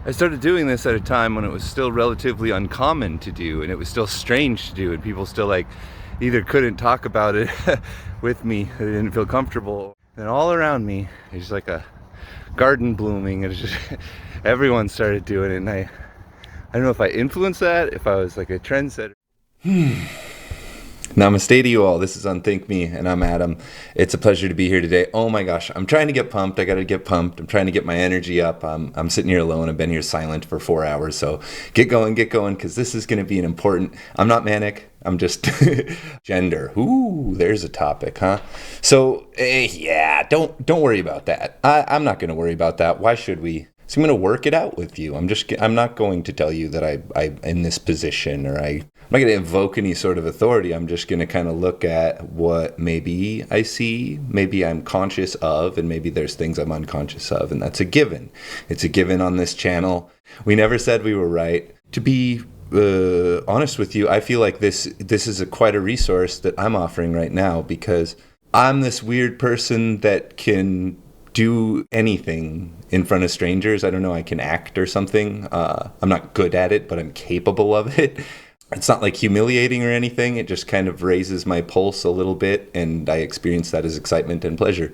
I started doing this at a time when it was still relatively uncommon to do, and it was still strange to do, and people still like either couldn't talk about it with me, they didn't feel comfortable. And all around me, there's like a garden blooming, and it's just everyone started doing it, and I don't know if I influenced that, if I was like a trendsetter. Namaste to you all. This is unThink Me, and I'm Adam. It's a pleasure to be here today. Oh my gosh, I'm trying to get pumped. I got to get pumped. I'm trying to get my energy up. I'm sitting here alone. I've been here silent for 4 hours, so get going, because this is going to be an important. I'm not manic. I'm just gender. Ooh, there's a topic, huh? So yeah, don't worry about that. I'm not going to worry about that. Why should we? So I'm going to work it out with you. I'm not going to tell you that I'm in this position, or I'm not going to invoke any sort of authority. I'm just going to kind of look at what maybe I see, maybe I'm conscious of, and maybe there's things I'm unconscious of, and that's a given. It's a given on this channel. We never said we were right. To be honest with you, I feel like this is quite a resource that I'm offering right now, because I'm this weird person that can do anything in front of strangers. I don't know, I can act or something. I'm not good at it, but I'm capable of it. It's not like humiliating or anything. It just kind of raises my pulse a little bit, and I experience that as excitement and pleasure.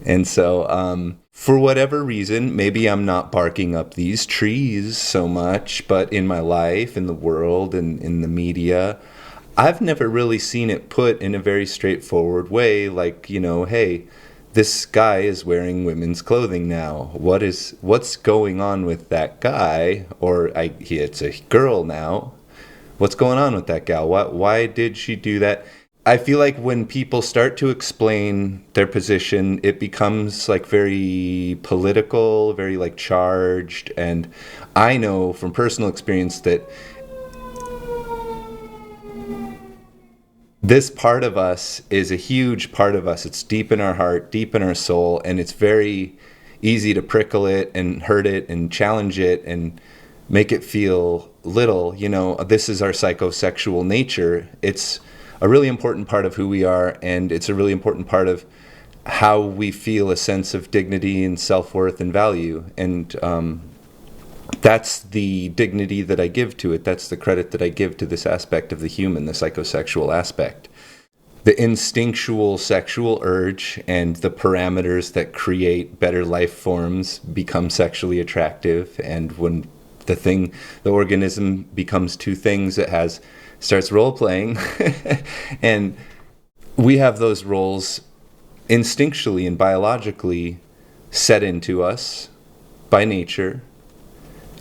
And so for whatever reason, maybe I'm not barking up these trees so much, but in my life, in the world, and in the media, I've never really seen it put in a very straightforward way, like, hey, this guy is wearing women's clothing now. What's going on with that guy? Or it's a girl now. What's going on with that gal? Why did she do that? I feel like when people start to explain their position, it becomes like very political, very like charged. And I know from personal experience that this part of us is a huge part of us. It's deep in our heart, deep in our soul, and it's very easy to prickle it and hurt it and challenge it and make it feel little. This is our psychosexual nature. It's a really important part of who we are, and it's a really important part of how we feel a sense of dignity and self-worth and value. And that's the dignity that I give to it. That's the credit that I give to this aspect of the human, the psychosexual aspect. The instinctual sexual urge and the parameters that create better life forms become sexually attractive. And when the organism becomes two things, it starts role-playing. And we have those roles instinctually and biologically set into us by nature,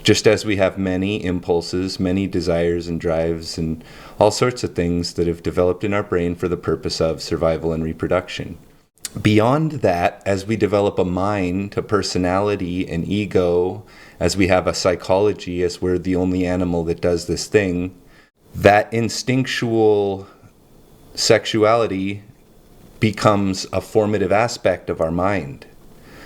just as we have many impulses, many desires and drives, and all sorts of things that have developed in our brain for the purpose of survival and reproduction. Beyond that, as we develop a mind, a personality, an ego, as we have a psychology, as we're the only animal that does this thing, that instinctual sexuality becomes a formative aspect of our mind.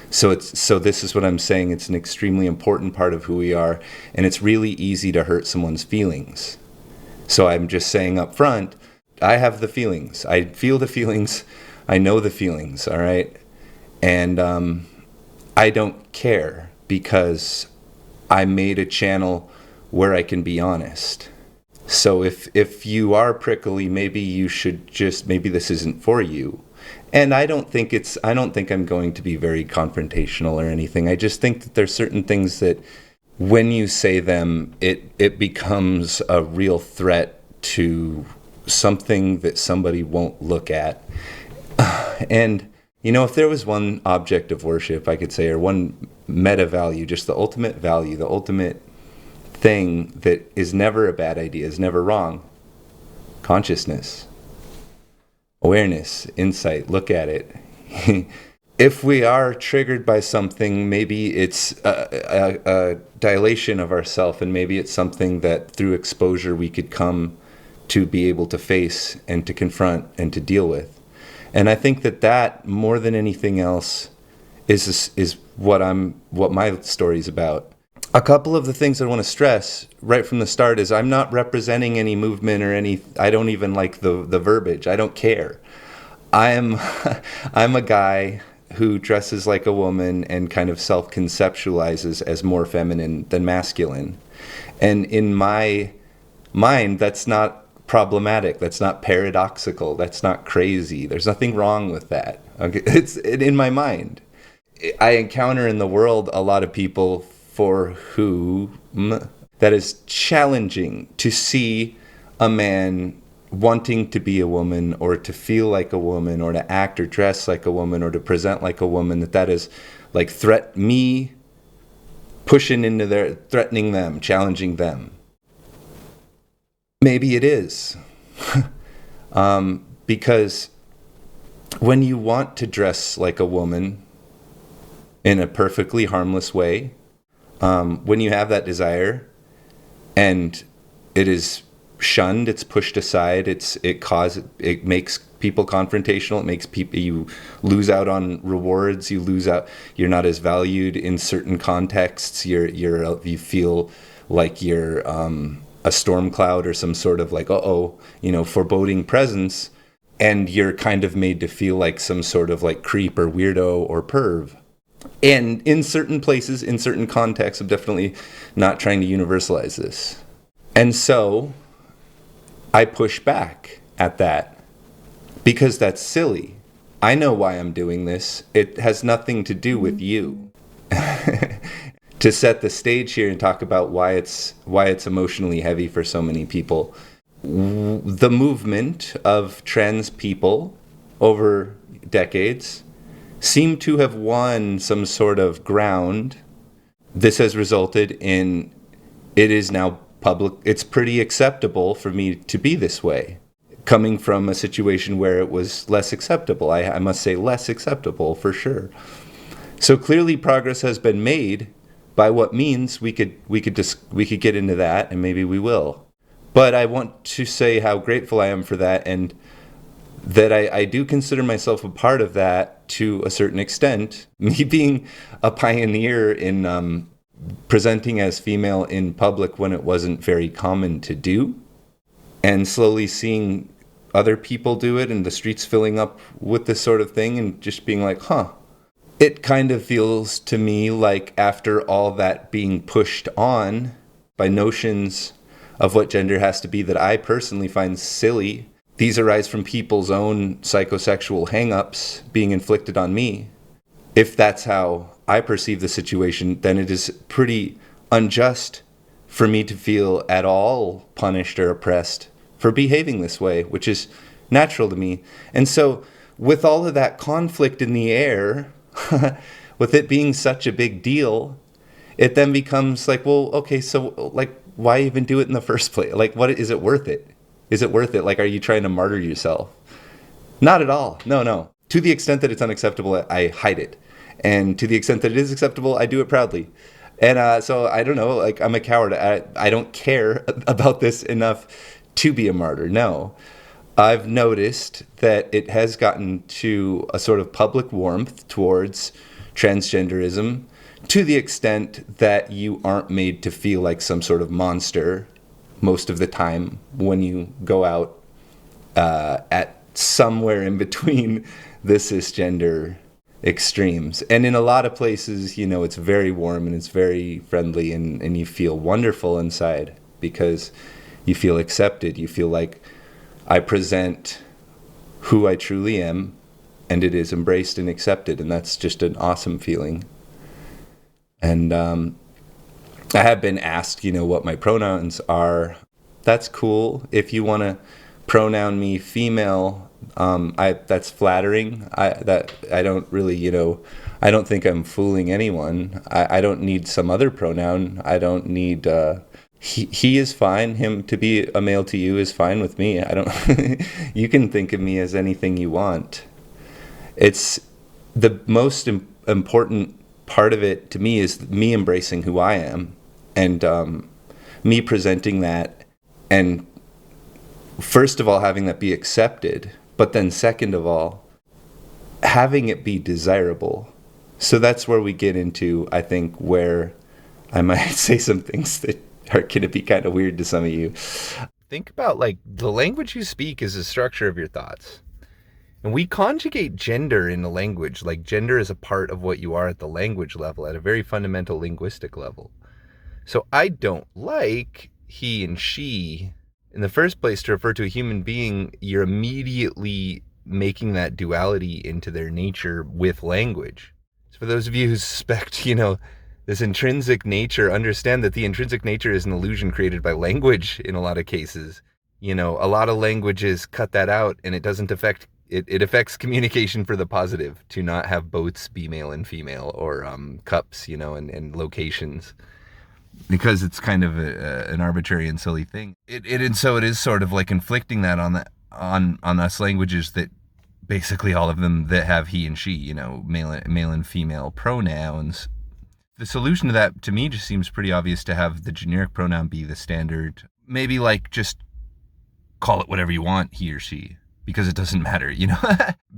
So this is what I'm saying. It's an extremely important part of who we are, and it's really easy to hurt someone's feelings. So I'm just saying up front, I have the feelings. I feel the feelings. I know the feelings, all right? And I don't care, because I made a channel where I can be honest. So if you are prickly, maybe this isn't for you. And I don't think I'm going to be very confrontational or anything. I just think that there's certain things that when you say them, it becomes a real threat to something that somebody won't look at. And, if there was one object of worship, I could say, or one meta value, just the ultimate value, the ultimate thing that is never a bad idea, is never wrong: consciousness, awareness, insight. Look at it. If we are triggered by something, maybe it's a dilation of ourself, and maybe it's something that through exposure we could come to be able to face and to confront and to deal with. And I think that more than anything else is what my story is about. A couple of the things I want to stress right from the start is I'm not representing any movement or I don't even like the verbiage. I don't care. I'm a guy who dresses like a woman and kind of self-conceptualizes as more feminine than masculine. And in my mind, that's not problematic. That's not paradoxical. That's not crazy. There's nothing wrong with that. Okay? It's in my mind. I encounter in the world a lot of people for whom that is challenging to see a man wanting to be a woman or to feel like a woman or to act or dress like a woman or to present like a woman, that is like me pushing into their, threatening them, challenging them. Maybe it is. Because when you want to dress like a woman in a perfectly harmless way, when you have that desire and it is shunned, it's pushed aside, it makes people confrontational, it makes people, you lose out on rewards, you're not as valued in certain contexts, you feel like you're a storm cloud or some sort of like foreboding presence, and you're kind of made to feel like some sort of like creep or weirdo or perv. And in certain places, in certain contexts, I'm definitely not trying to universalize this. And so I push back at that because that's silly. I know why I'm doing this. It has nothing to do with you. To set the stage here and talk about why it's emotionally heavy for so many people. The movement of trans people over decades seem to have won some sort of ground. This has resulted in, it is now public, it's pretty acceptable for me to be this way. Coming from a situation where it was less acceptable, I must say less acceptable for sure. So clearly progress has been made. By what means we could get into that, and maybe we will. But I want to say how grateful I am for that, and that I do consider myself a part of that to a certain extent. Me being a pioneer in presenting as female in public when it wasn't very common to do, and slowly seeing other people do it and the streets filling up with this sort of thing and just being like, It kind of feels to me like after all that being pushed on by notions of what gender has to be that I personally find silly, these arise from people's own psychosexual hang-ups being inflicted on me. If that's how I perceive the situation, then it is pretty unjust for me to feel at all punished or oppressed for behaving this way, which is natural to me. And so with all of that conflict in the air, with it being such a big deal, it then becomes like, well, okay, so like, why even do it in the first place? Like, what is it worth it? Is it worth it? Like, are you trying to martyr yourself? Not at all. No. To the extent that it's unacceptable, I hide it. And to the extent that it is acceptable, I do it proudly. And so I don't know, like, I'm a coward. I don't care about this enough to be a martyr. No. I've noticed that it has gotten to a sort of public warmth towards transgenderism to the extent that you aren't made to feel like some sort of monster most of the time when you go out at somewhere in between the cisgender extremes. And in a lot of places, it's very warm and it's very friendly and you feel wonderful inside because you feel accepted. You feel like I present who I truly am, and it is embraced and accepted, and that's just an awesome feeling. And I have been asked, what my pronouns are. That's cool. If you want to pronoun me female, that's flattering. I don't really, I don't think I'm fooling anyone. I don't need some other pronoun. I don't need. He is fine. Him to be a male to you is fine with me. I don't. You can think of me as anything you want. It's the most important part of it to me is me embracing who I am and me presenting that, and first of all having that be accepted, but then second of all having it be desirable. So that's where we get into, I think, where I might say some things that are going to be kind of weird to some of you. Think about, like, the language you speak is the structure of your thoughts. And we conjugate gender in the language. Like, gender is a part of what you are at the language level, at a very fundamental linguistic level. So I don't like he and she. In the first place, to refer to a human being, you're immediately making that duality into their nature with language. So for those of you who suspect, this intrinsic nature, understand that the intrinsic nature is an illusion created by language in a lot of cases. A lot of languages cut that out, and it doesn't affect it affects communication for the positive to not have boats be male and female, or cups, and locations, because it's kind of an arbitrary and silly thing. And so it is sort of like inflicting that on us languages that basically all of them that have he and she, male and female pronouns. The solution to that, to me, just seems pretty obvious, to have the generic pronoun be the standard. Maybe like just call it whatever you want, he or she, because it doesn't matter,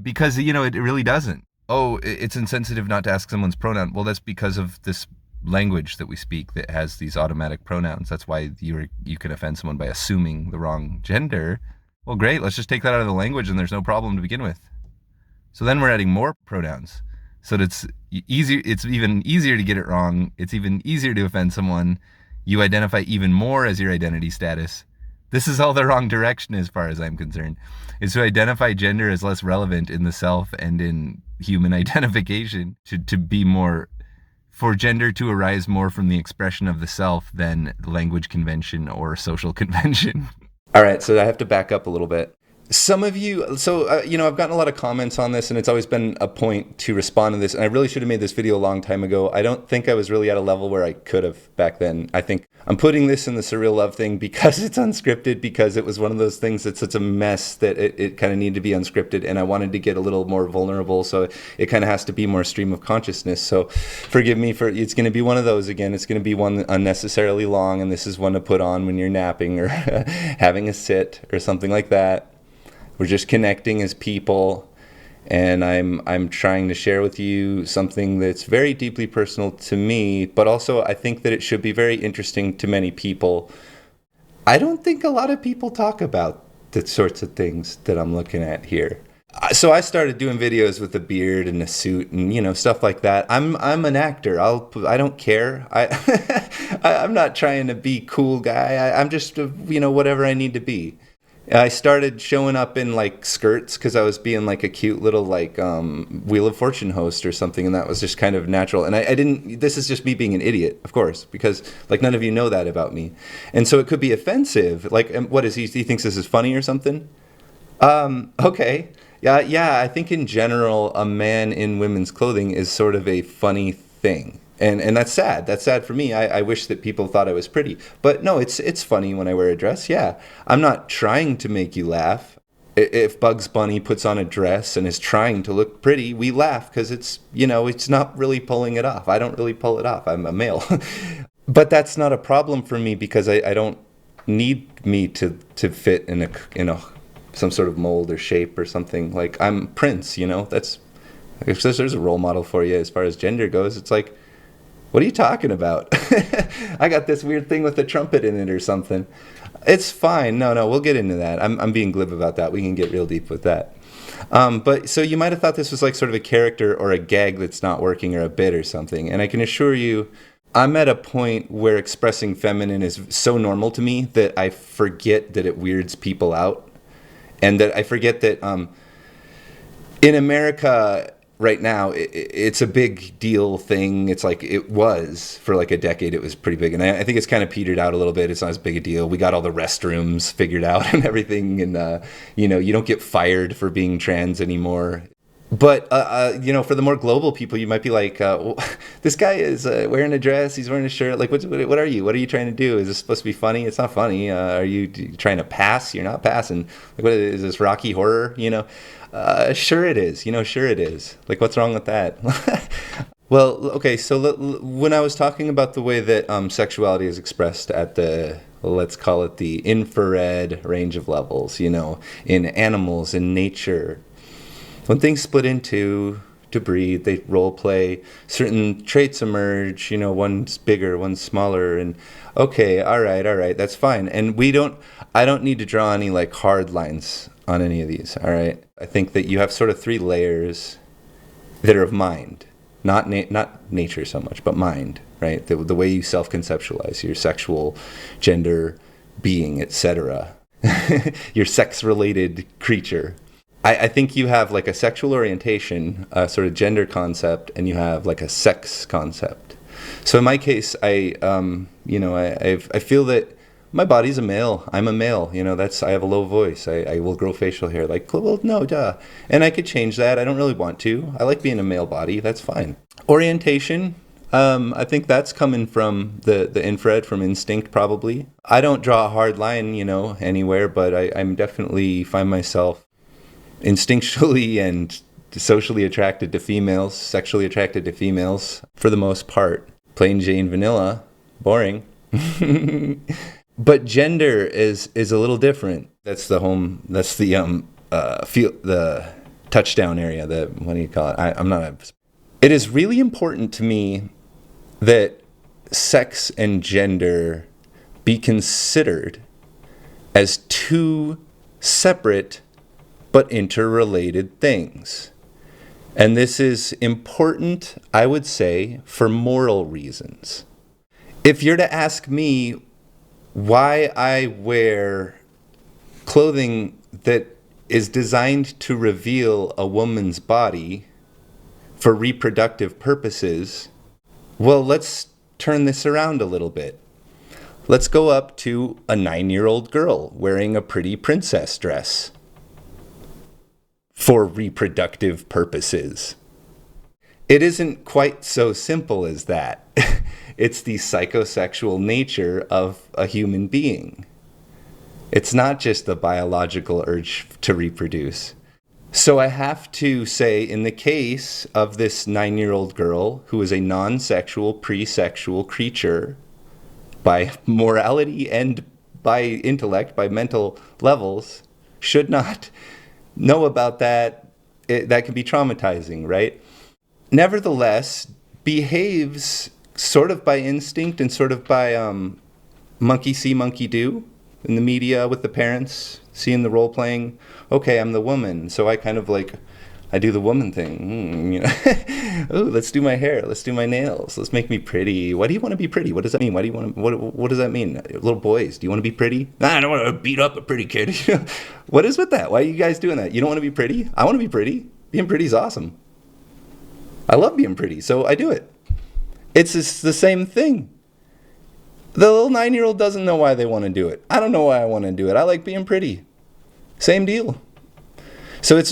because, it really doesn't. Oh, it's insensitive not to ask someone's pronoun. Well, that's because of this language that we speak that has these automatic pronouns. That's why you can offend someone by assuming the wrong gender. Well, great, let's just take that out of the language and there's no problem to begin with. So then we're adding more pronouns, so that it's even easier to get it wrong. It's even easier to offend someone. You identify even more as your identity status. This is all the wrong direction as far as I'm concerned, is to identify gender as less relevant in the self and in human identification, to be more, for gender to arise more from the expression of the self than language convention or social convention. All right, so I have to back up a little bit. Some of you, I've gotten a lot of comments on this, and it's always been a point to respond to this, and I really should have made this video a long time ago. I don't think I was really at a level where I could have back then. I think I'm putting this in the surreal love thing because it's unscripted, because it was one of those things that's such a mess that it kind of needed to be unscripted, and I wanted to get a little more vulnerable, so it kind of has to be more stream of consciousness. So forgive me for, it's going to be one of those again. It's going to be one unnecessarily long, and this is one to put on when you're napping or having a sit or something like that. We're just connecting as people, and I'm trying to share with you something that's very deeply personal to me, but also I think that it should be very interesting to many people. I don't think a lot of people talk about the sorts of things that I'm looking at here. So I started doing videos with a beard and a suit and stuff like that. I'm an actor. I don't care. I'm not trying to be cool guy. I'm just whatever I need to be. I started showing up in like skirts because I was being like a cute little like Wheel of Fortune host or something, and that was just kind of natural. And I didn't, this is just me being an idiot, of course, because like none of you know that about me. And so it could be offensive. Like, what is he thinks this is funny or something? Okay. Yeah, I think in general, a man in women's clothing is sort of a funny thing. And that's sad. That's sad for me. I wish that people thought I was pretty. But no, it's funny when I wear a dress, yeah. I'm not trying to make you laugh. If Bugs Bunny puts on a dress and is trying to look pretty, we laugh because it's not really pulling it off. I don't really pull it off. I'm a male. But that's not a problem for me because I don't need me to fit in a some sort of mold or shape or something. Like, I'm Prince, that's, if there's a role model for you as far as gender goes. It's like, what are you talking about? I got this weird thing with a trumpet in it or something. It's fine. No, we'll get into that. I'm being glib about that. We can get real deep with that. But so you might have thought this was like sort of a character or a gag that's not working or a bit or something. And I can assure you, I'm at a point where expressing feminine is so normal to me that I forget that it weirds people out. And that I forget that in America right now, it's a big deal thing. It's like, it was for like a decade, it was pretty big. And I think it's kind of petered out a little bit. It's not as big a deal. We got all the restrooms figured out and everything. And, you don't get fired for being trans anymore. But, for the more global people, you might be like, this guy is wearing a dress, he's wearing a shirt. Like, what are you? What are you trying to do? Is this supposed to be funny? It's not funny. Are you trying to pass? You're not passing. Like, what is this, Rocky Horror? Sure it is. Sure it is. Like, what's wrong with that? Well, okay, so when I was talking about the way that sexuality is expressed at the, let's call it the infrared range of levels, in animals, in nature, when things split into to breathe. They role play. Certain traits emerge. One's bigger, one's smaller, and okay, all right, that's fine. And I don't need to draw any like hard lines on any of these. All right, I think that you have sort of three layers that are of mind, not nature so much, but mind. Right, the way you self-conceptualize your sexual, gender, being, etc. Your sex-related creature. I think you have like a sexual orientation, a sort of gender concept, and you have like a sex concept. So in my case, I feel that my body's a male. I'm a male. I have a low voice. I will grow facial hair. Like, well, no, duh. And I could change that. I don't really want to. I like being a male body. That's fine. Orientation. I think that's coming from the infrared, from instinct, probably. I don't draw a hard line, anywhere, but I'm definitely find myself instinctually and socially attracted to females, sexually attracted to females, for the most part. Plain Jane vanilla, boring. But gender is a little different. That's the touchdown area, what do you call it? It is really important to me that sex and gender be considered as two separate but interrelated things. And this is important, I would say, for moral reasons. If you're to ask me why I wear clothing that is designed to reveal a woman's body for reproductive purposes, well, let's turn this around a little bit. Let's go up to a 9-year-old girl wearing a pretty princess dress for reproductive purposes. It isn't quite so simple as that. It's the psychosexual nature of a human being. It's not just the biological urge to reproduce. So I have to say, in the case of this 9-year-old girl who is a non-sexual, pre-sexual creature by morality and by intellect, by mental levels, should not know about that. That can be traumatizing, right? Nevertheless, behaves sort of by instinct and sort of by monkey see, monkey do in the media with the parents, seeing the role playing. Okay, I'm the woman, so I kind of I do the woman thing. Oh, let's do my hair, let's do my nails, let's make me pretty. Why do you want to be pretty? What does that mean? Why do you want to? What does that mean? Little boys, do you want to be pretty? Nah, I don't want to beat up a pretty kid. What is with that? Why are you guys doing that? You don't want to be pretty? I want to be pretty. Being pretty is awesome. I love being pretty, so I do it. It's just the same thing. The little 9-year-old doesn't know why they want to do it. I don't know why I want to do it. I like being pretty. Same deal. So it's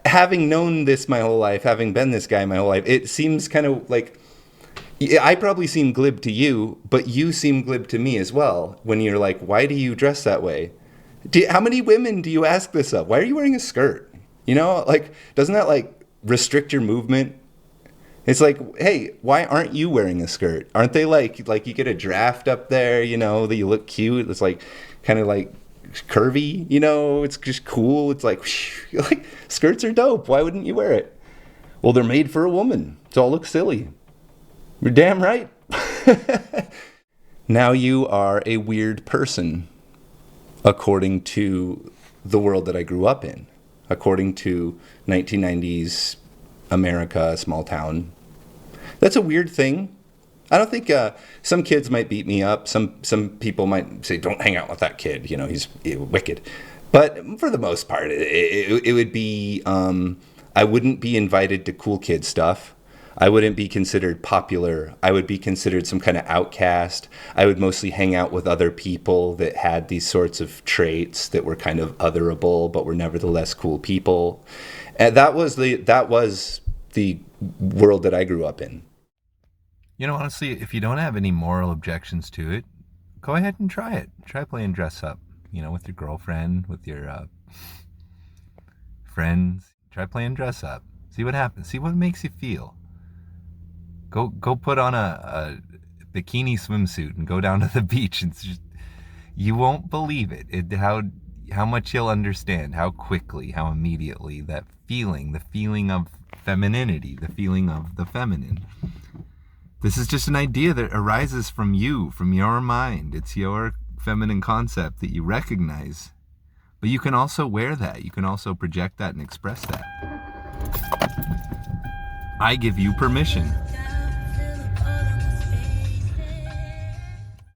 having known this my whole life, having been this guy my whole life, it seems kind of like I probably seem glib to you, but you seem glib to me as well when you're like, why do you dress that way? How many women do you ask this of? Why are you wearing a skirt? Doesn't that restrict your movement? It's like, hey, why aren't you wearing a skirt? Aren't they like you get a draft up there, that you look cute. It's kind of curvy, it's just cool. It's skirts are dope. Why wouldn't you wear it? Well, they're made for a woman. It all looks silly. You're damn right. Now you are a weird person, according to the world that I grew up in, according to 1990s America, small town. That's a weird thing. I don't think some kids might beat me up. Some people might say, "Don't hang out with that kid. He's wicked." But for the most part, it would be. I wouldn't be invited to cool kid stuff. I wouldn't be considered popular. I would be considered some kind of outcast. I would mostly hang out with other people that had these sorts of traits that were kind of otherable, but were nevertheless cool people. And that was the world that I grew up in. Honestly, if you don't have any moral objections to it, go ahead and try it. Try playing dress up, with your girlfriend, with your friends. Try playing dress up. See what happens. See what makes you feel. Go put on a bikini swimsuit and go down to the beach. You won't believe it. How how much you'll understand, how quickly, how immediately that feeling, the feeling of femininity, the feeling of the feminine. This is just an idea that arises from you, from your mind. It's your feminine concept that you recognize. But you can also wear that. You can also project that and express that. I give you permission.